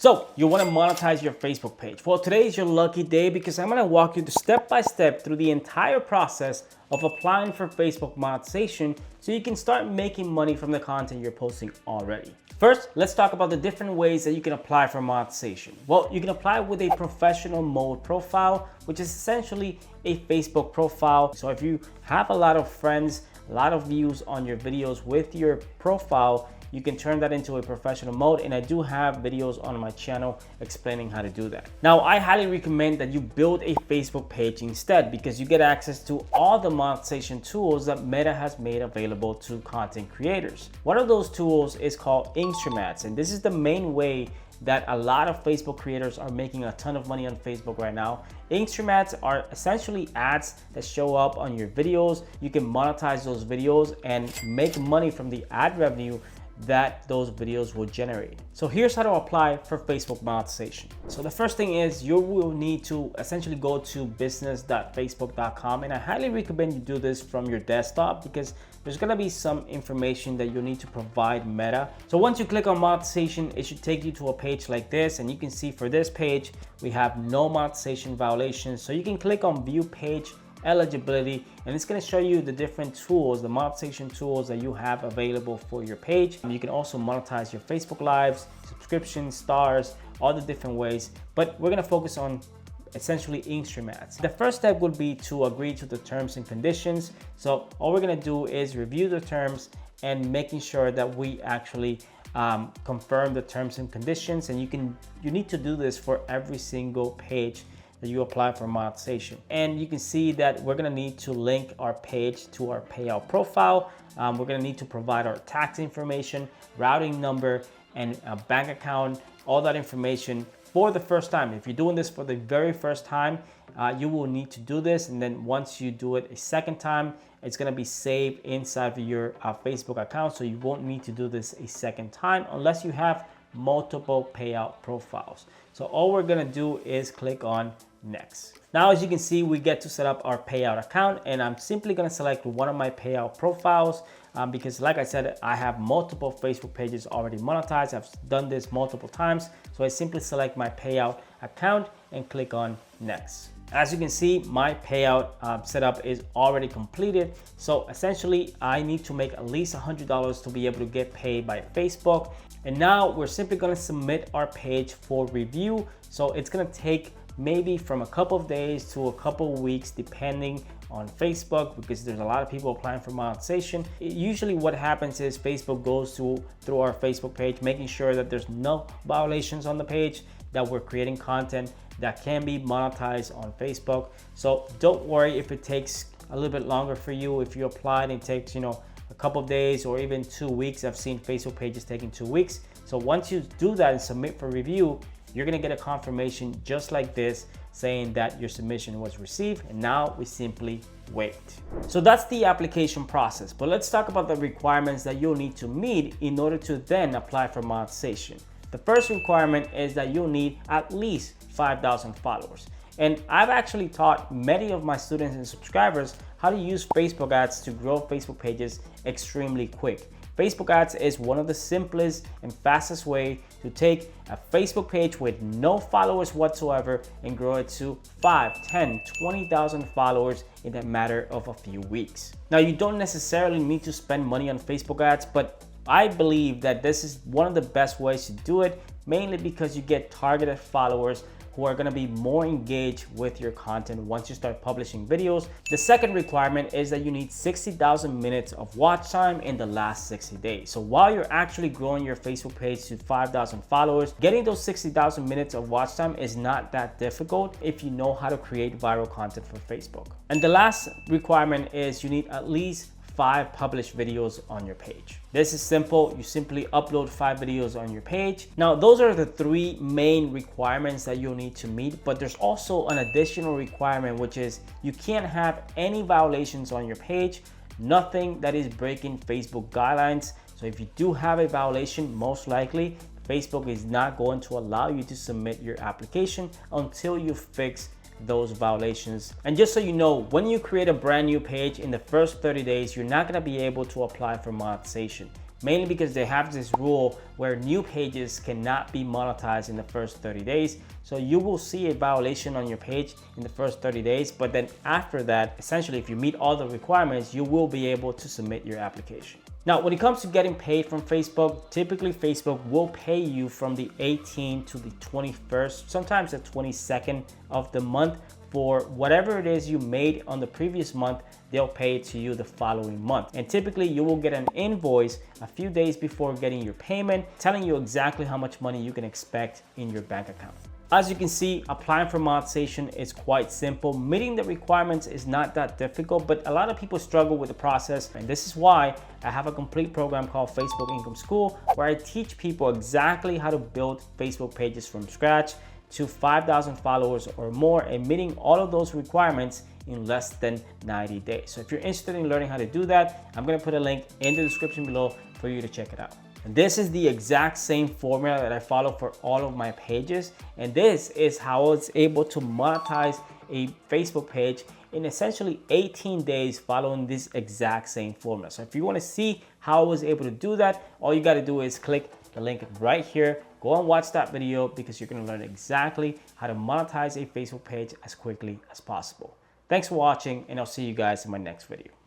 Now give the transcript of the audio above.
So you want to monetize your Facebook page. Well, today is your lucky day because I'm going to walk you step by step through the entire process of applying for Facebook monetization so you can start making money from the content you're posting already. First, let's talk about the different ways that you can apply for monetization. Well, you can apply with a professional mode profile, which is essentially a Facebook profile. So if you have a lot of friends, a lot of views on your videos with your profile, you can turn that into a professional mode, and I do have videos on my channel explaining how to do that. Now, I highly recommend that you build a Facebook page instead because you get access to all the monetization tools that Meta has made available to content creators. One of those tools is called Instruments, and this is the main way that a lot of Facebook creators are making a ton of money on Facebook right now. Instruments are essentially ads that show up on your videos. You can monetize those videos and make money from the ad revenue that those videos will generate. So here's how to apply for Facebook monetization. So the first thing is you will need to essentially go to business.facebook.com, and I highly recommend you do this from your desktop because there's gonna be some information that you need to provide Meta. So once you click on monetization, it should take you to a page like this, and you can see for this page we have no monetization violations. So you can click on view page eligibility, and it's going to show you the different tools, the monetization tools that you have available for your page. You can also monetize your Facebook lives, subscriptions, stars, all the different ways, but we're going to focus on essentially instruments. The first step would be to agree to the terms and conditions. So all we're going to do is review the terms and making sure that we actually confirm the terms and conditions, and you need to do this for every single page that you apply for monetization. And you can see that we're gonna need to link our page to our payout profile. We're gonna need to provide our tax information, routing number, and a bank account, all that information for the first time. If you're doing this for the very first time, you will need to do this. And then once you do it a second time, it's gonna be saved inside of your Facebook account. So you won't need to do this a second time unless you have multiple payout profiles. So all we're gonna do is click on next. Now, as you can see, we get to set up our payout account, and I'm simply gonna select one of my payout profiles because like I said, I have multiple Facebook pages already monetized. I've done this multiple times. So I simply select my payout account and click on next. As you can see, my payout setup is already completed. So essentially, I need to make at least $100 to be able to get paid by Facebook. And now we're simply gonna submit our page for review. So it's gonna take maybe from a couple of days to a couple of weeks, depending on Facebook, because there's a lot of people applying for monetization. Usually what happens is Facebook goes through our Facebook page, making sure that there's no violations on the page, that we're creating content that can be monetized on Facebook. So don't worry if it takes a little bit longer for you. If you apply and it takes, a couple of days or even 2 weeks. I've seen Facebook pages taking 2 weeks. So once you do that and submit for review, you're gonna get a confirmation just like this saying that your submission was received, and now we simply wait. So that's the application process, but let's talk about the requirements that you'll need to meet in order to then apply for monetization. The first requirement is that you'll need at least 5,000 followers. And I've actually taught many of my students and subscribers how to use Facebook ads to grow Facebook pages extremely quick. Facebook ads is one of the simplest and fastest way to take a Facebook page with no followers whatsoever and grow it to 5, 10, 20,000 followers in a matter of a few weeks. Now, you don't necessarily need to spend money on Facebook ads, but I believe that this is one of the best ways to do it, mainly because you get targeted followers who are gonna be more engaged with your content once you start publishing videos. The second requirement is that you need 60,000 minutes of watch time in the last 60 days. So while you're actually growing your Facebook page to 5,000 followers, getting those 60,000 minutes of watch time is not that difficult if you know how to create viral content for Facebook. And the last requirement is you need at least 5 published videos on your page. This is simple. You simply upload 5 videos on your page. Now, those are the 3 main requirements that you'll need to meet, but there's also an additional requirement, which is you can't have any violations on your page, nothing that is breaking Facebook guidelines. So if you do have a violation, most likely Facebook is not going to allow you to submit your application until you fix those violations. And just so you know, when you create a brand new page in the first 30 days, you're not going to be able to apply for monetization. mainly because they have this rule where new pages cannot be monetized in the first 30 days. So you will see a violation on your page in the first 30 days, but then after that, essentially, if you meet all the requirements, you will be able to submit your application. Now, when it comes to getting paid from Facebook, typically Facebook will pay you from the 18th to the 21st, sometimes the 22nd of the month for whatever it is you made on the previous month. They'll pay it to you the following month. And typically you will get an invoice a few days before getting your payment, telling you exactly how much money you can expect in your bank account. As you can see, applying for monetization is quite simple. Meeting the requirements is not that difficult, but a lot of people struggle with the process. And this is why I have a complete program called Facebook Income School, where I teach people exactly how to build Facebook pages from scratch to 5,000 followers or more, and meeting all of those requirements in less than 90 days. So if you're interested in learning how to do that, I'm gonna put a link in the description below for you to check it out. And this is the exact same formula that I follow for all of my pages. And this is how I was able to monetize a Facebook page in essentially 18 days following this exact same formula. So if you wanna see how I was able to do that, all you gotta do is click the link right here. Go and watch that video because you're gonna learn exactly how to monetize a Facebook page as quickly as possible. Thanks for watching, and I'll see you guys in my next video.